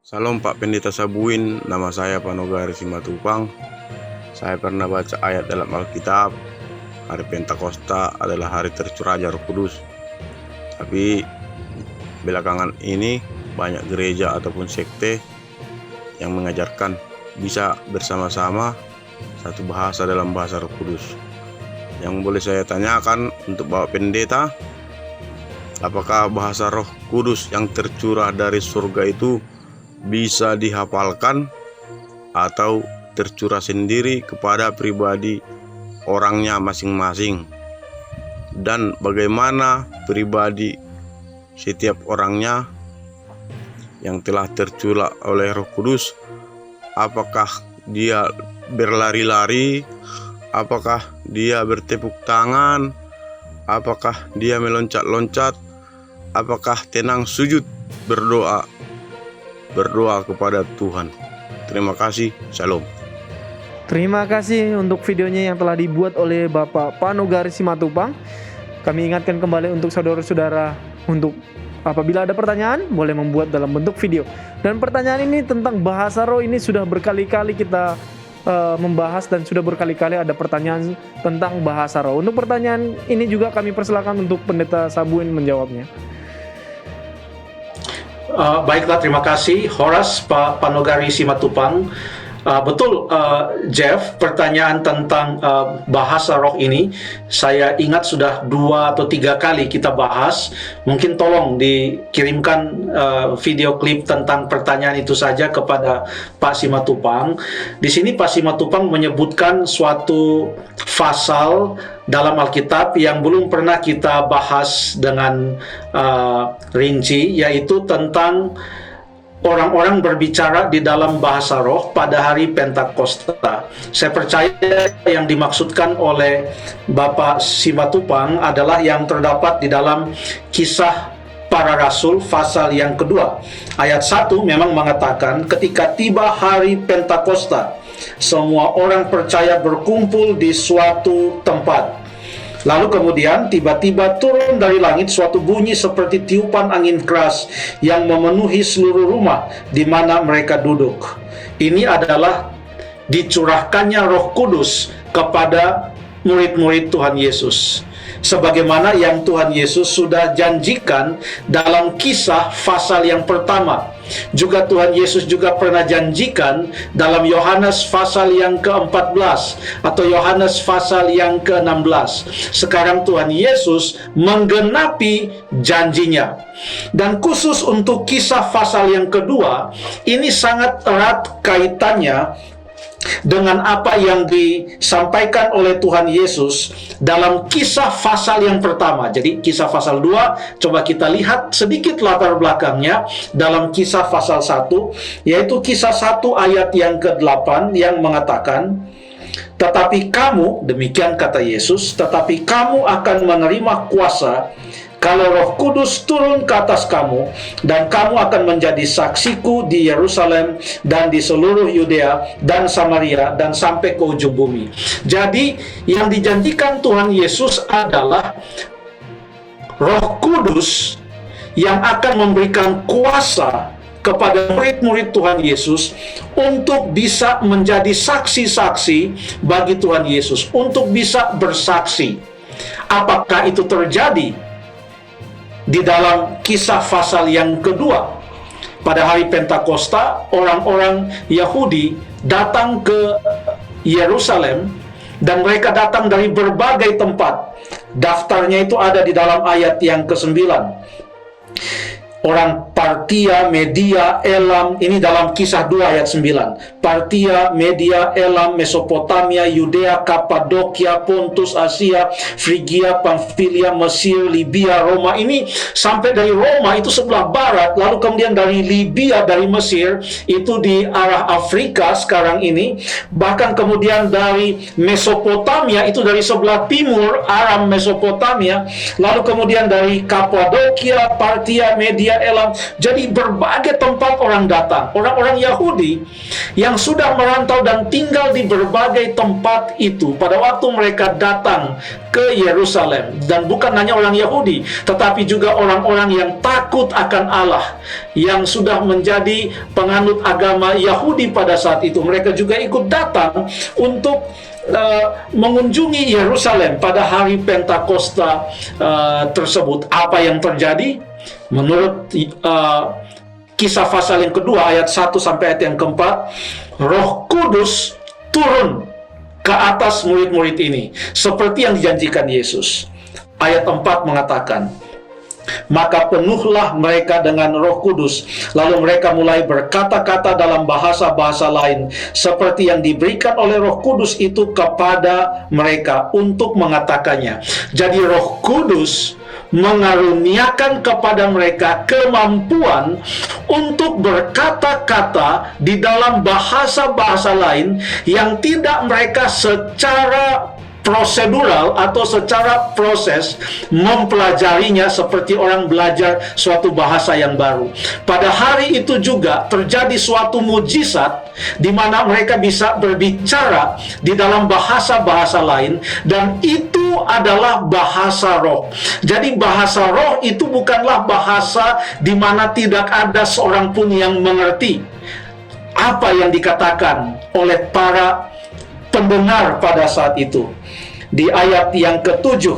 Salam Pak Pendeta Sabuin, nama saya Panogari Simatupang. Saya pernah baca ayat dalam Alkitab, hari Pentakosta adalah hari tercurahnya Roh Kudus. Tapi belakangan ini banyak gereja ataupun sekte yang mengajarkan bisa bersama-sama satu bahasa dalam bahasa Roh Kudus. Yang boleh saya tanyakan untuk Bapak Pendeta, apakah bahasa Roh Kudus yang tercurah dari surga itu bisa dihafalkan atau tercurah sendiri kepada pribadi orangnya masing-masing, dan bagaimana pribadi setiap orangnya yang telah tercurah oleh Roh Kudus, apakah dia berlari-lari, apakah dia bertepuk tangan, apakah dia meloncat-loncat, apakah tenang sujud berdoa kepada Tuhan. Terima kasih, shalom. Terima kasih untuk videonya yang telah dibuat oleh Bapak Panogari Simatupang. Kami ingatkan kembali untuk saudara-saudara, untuk apabila ada pertanyaan boleh membuat dalam bentuk video. Dan pertanyaan ini tentang bahasa roh ini sudah berkali-kali kita membahas, dan sudah berkali-kali ada pertanyaan tentang bahasa roh. Untuk pertanyaan ini juga kami persilakan untuk Pendeta Sabuin menjawabnya. Baiklah, terima kasih Horas Pak Panogari Simatupang. Betul, Jeff, pertanyaan tentang bahasa roh ini saya ingat sudah 2 atau 3 kali kita bahas. Mungkin tolong dikirimkan video klip tentang pertanyaan itu saja kepada Pak Simatupang. Di sini Pak Simatupang menyebutkan suatu pasal dalam Alkitab yang belum pernah kita bahas dengan rinci, yaitu tentang orang-orang berbicara di dalam bahasa roh pada hari Pentakosta. Saya percaya yang dimaksudkan oleh Bapak Simatupang adalah yang terdapat di dalam Kisah Para Rasul pasal yang kedua. Ayat 1 memang mengatakan, ketika tiba hari Pentakosta, semua orang percaya berkumpul di suatu tempat. Lalu kemudian tiba-tiba turun dari langit suatu bunyi seperti tiupan angin keras yang memenuhi seluruh rumah di mana mereka duduk. Ini adalah dicurahkannya Roh Kudus kepada murid-murid Tuhan Yesus, sebagaimana yang Tuhan Yesus sudah janjikan dalam Kisah pasal yang pertama. Juga Tuhan Yesus juga pernah janjikan dalam Yohanes pasal yang ke-14 atau Yohanes pasal yang ke-16. Sekarang Tuhan Yesus menggenapi janjinya. Dan khusus untuk Kisah pasal yang kedua, ini sangat erat kaitannya dengan apa yang disampaikan oleh Tuhan Yesus dalam Kisah pasal yang pertama. Jadi Kisah pasal 2, coba kita lihat sedikit latar belakangnya dalam Kisah pasal 1, yaitu Kisah 1 ayat yang ke-8 yang mengatakan, tetapi kamu, demikian kata Yesus, tetapi kamu akan menerima kuasa kalau Roh Kudus turun ke atas kamu, dan kamu akan menjadi saksiku di Yerusalem dan di seluruh Yudea dan Samaria dan sampai ke ujung bumi. Jadi yang dijanjikan Tuhan Yesus adalah Roh Kudus yang akan memberikan kuasa kepada murid-murid Tuhan Yesus untuk bisa menjadi saksi-saksi bagi Tuhan Yesus, untuk bisa bersaksi. Apakah itu terjadi di dalam Kisah pasal yang kedua? Pada hari Pentakosta, orang-orang Yahudi datang ke Yerusalem, dan mereka datang dari berbagai tempat. Daftarnya itu ada di dalam ayat yang ke-9. Orang Partia, Media, Elam, ini dalam Kisah 2 ayat 9. Partia, Media, Elam, Mesopotamia, Yudea, Kapadokia, Pontus, Asia, Frigia, Pamfilia, Mesir, Libya, Roma. Ini sampai dari Roma itu sebelah barat, lalu kemudian dari Libya, dari Mesir itu di arah Afrika sekarang ini, bahkan kemudian dari Mesopotamia itu dari sebelah timur, Aram Mesopotamia, lalu kemudian dari Kapadokia, Partia, Media, Libya, Elam. Jadi berbagai tempat orang datang. Orang-orang Yahudi yang sudah merantau dan tinggal di berbagai tempat itu, pada waktu mereka datang ke Yerusalem, dan bukan hanya orang Yahudi, tetapi juga orang-orang yang takut akan Allah, yang sudah menjadi penganut agama Yahudi pada saat itu, mereka juga ikut datang untuk mengunjungi Yerusalem pada hari Pentakosta tersebut. Apa yang terjadi? Menurut Kisah pasal yang kedua ayat 1 sampai ayat yang keempat, Roh Kudus turun ke atas murid-murid ini seperti yang dijanjikan Yesus. Ayat 4 mengatakan, maka penuhlah mereka dengan Roh Kudus, lalu mereka mulai berkata-kata dalam bahasa-bahasa lain seperti yang diberikan oleh Roh Kudus itu kepada mereka untuk mengatakannya. Jadi Roh Kudus mengaruniakan kepada mereka kemampuan untuk berkata-kata di dalam bahasa-bahasa lain yang tidak mereka secara prosedural atau secara proses mempelajarinya seperti orang belajar suatu bahasa yang baru. Pada hari itu juga terjadi suatu mujizat di mana mereka bisa berbicara di dalam bahasa-bahasa lain, dan itu adalah bahasa roh. Jadi bahasa roh itu bukanlah bahasa di mana tidak ada seorang pun yang mengerti apa yang dikatakan oleh para pendengar pada saat itu. Di ayat yang ke-7,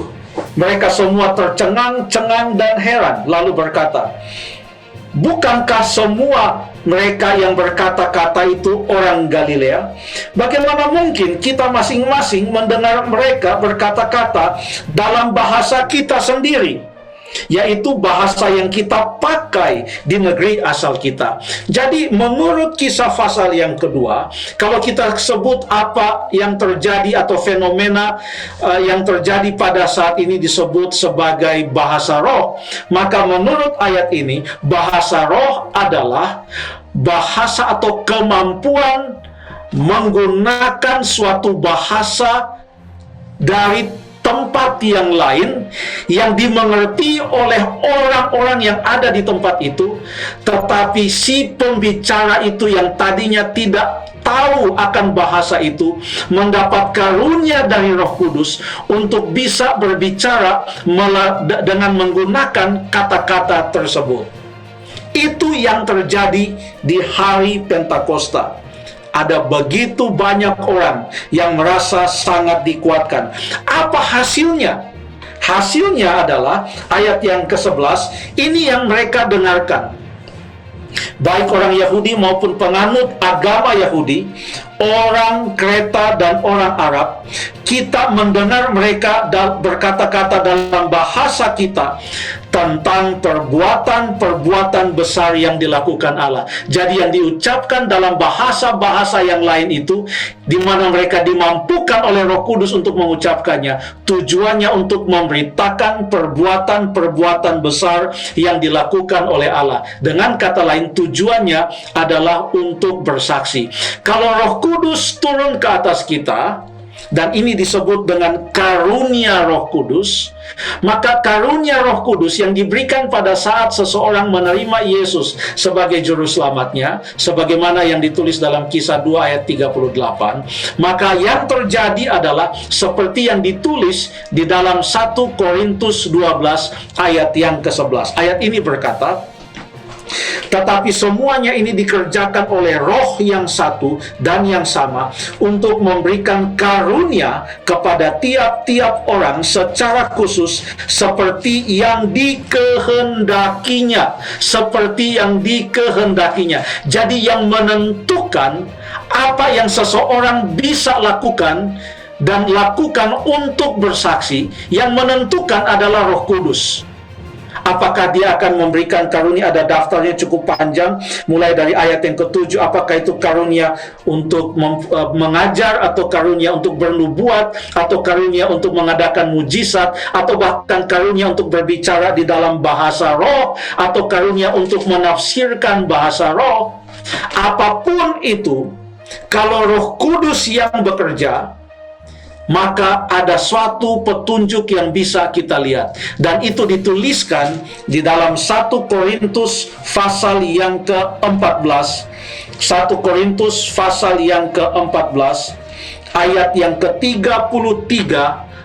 mereka semua tercengang-cengang dan heran, lalu berkata, bukankah semua mereka yang berkata-kata itu orang Galilea? Bagaimana mungkin kita masing-masing mendengar mereka berkata-kata dalam bahasa kita sendiri, yaitu bahasa yang kita pakai di negeri asal kita? Jadi menurut Kisah pasal yang kedua, kalau kita sebut apa yang terjadi atau fenomena yang terjadi pada saat ini disebut sebagai bahasa roh, maka menurut ayat ini, bahasa roh adalah bahasa atau kemampuan menggunakan suatu bahasa dari tempat yang lain yang dimengerti oleh orang-orang yang ada di tempat itu, tetapi si pembicara itu yang tadinya tidak tahu akan bahasa itu mendapat karunia dari Roh Kudus untuk bisa berbicara dengan menggunakan kata-kata tersebut. Itu yang terjadi di hari Pentakosta. Ada begitu banyak orang yang merasa sangat dikuatkan. Apa hasilnya? Hasilnya adalah ayat yang ke-11, ini yang mereka dengarkan. Baik orang Yahudi maupun penganut agama Yahudi, orang Kreta dan orang Arab, kita mendengar mereka berkata-kata dalam bahasa kita tentang perbuatan-perbuatan besar yang dilakukan Allah. Jadi yang diucapkan dalam bahasa-bahasa yang lain itu, di mana mereka dimampukan oleh Roh Kudus untuk mengucapkannya, tujuannya untuk memberitakan perbuatan-perbuatan besar yang dilakukan oleh Allah. Dengan kata lain, tujuannya adalah untuk bersaksi. Kalau Roh Kudus turun ke atas kita, dan ini disebut dengan karunia Roh Kudus, maka karunia Roh Kudus yang diberikan pada saat seseorang menerima Yesus sebagai juru selamatnya, sebagaimana yang ditulis dalam Kisah 2 ayat 38, maka yang terjadi adalah seperti yang ditulis di dalam 1 Korintus 12 ayat yang ke-11. Ayat ini berkata, tetapi semuanya ini dikerjakan oleh Roh yang satu dan yang sama untuk memberikan karunia kepada tiap-tiap orang secara khusus seperti yang dikehendakinya. Seperti yang dikehendakinya. Jadi yang menentukan apa yang seseorang bisa lakukan dan lakukan untuk bersaksi, yang menentukan adalah Roh Kudus. Apakah dia akan memberikan karunia? Ada daftarnya cukup panjang, mulai dari ayat yang ke-7. Apakah itu karunia untuk mengajar, atau karunia untuk bernubuat, atau karunia untuk mengadakan mujizat, atau bahkan karunia untuk berbicara di dalam bahasa roh, atau karunia untuk menafsirkan bahasa roh. Apapun itu, kalau Roh Kudus yang bekerja, maka ada suatu petunjuk yang bisa kita lihat. Dan itu dituliskan di dalam 1 Korintus pasal yang ke-14. 1 Korintus pasal yang ke-14 ayat yang ke-33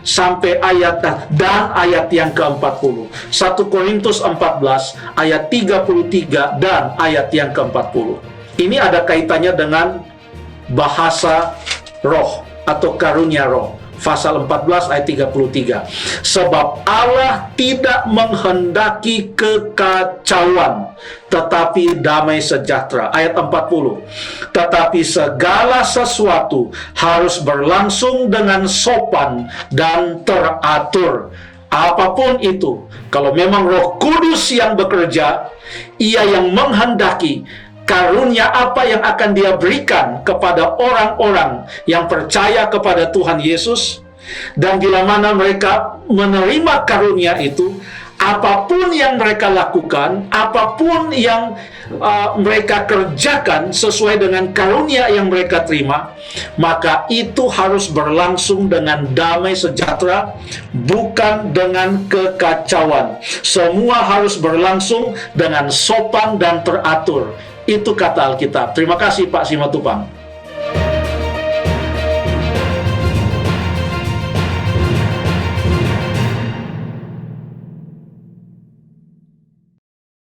sampai ayat yang ke-40. 1 Korintus 14 ayat 33 dan ayat yang ke-40. Ini ada kaitannya dengan bahasa roh atau karunia roh. Pasal 14 ayat 33. Sebab Allah tidak menghendaki kekacauan, tetapi damai sejahtera. Ayat 40. Tetapi segala sesuatu harus berlangsung dengan sopan dan teratur. Apapun itu, kalau memang Roh Kudus yang bekerja, Ia yang menghendaki karunia apa yang akan Dia berikan kepada orang-orang yang percaya kepada Tuhan Yesus. Dan bila mana mereka menerima karunia itu, apapun yang mereka lakukan, apapun yang mereka kerjakan sesuai dengan karunia yang mereka terima, maka itu harus berlangsung dengan damai sejahtera, bukan dengan kekacauan. Semua harus berlangsung dengan sopan dan teratur. Itu kata Alkitab. Terima kasih Pak Simatupang.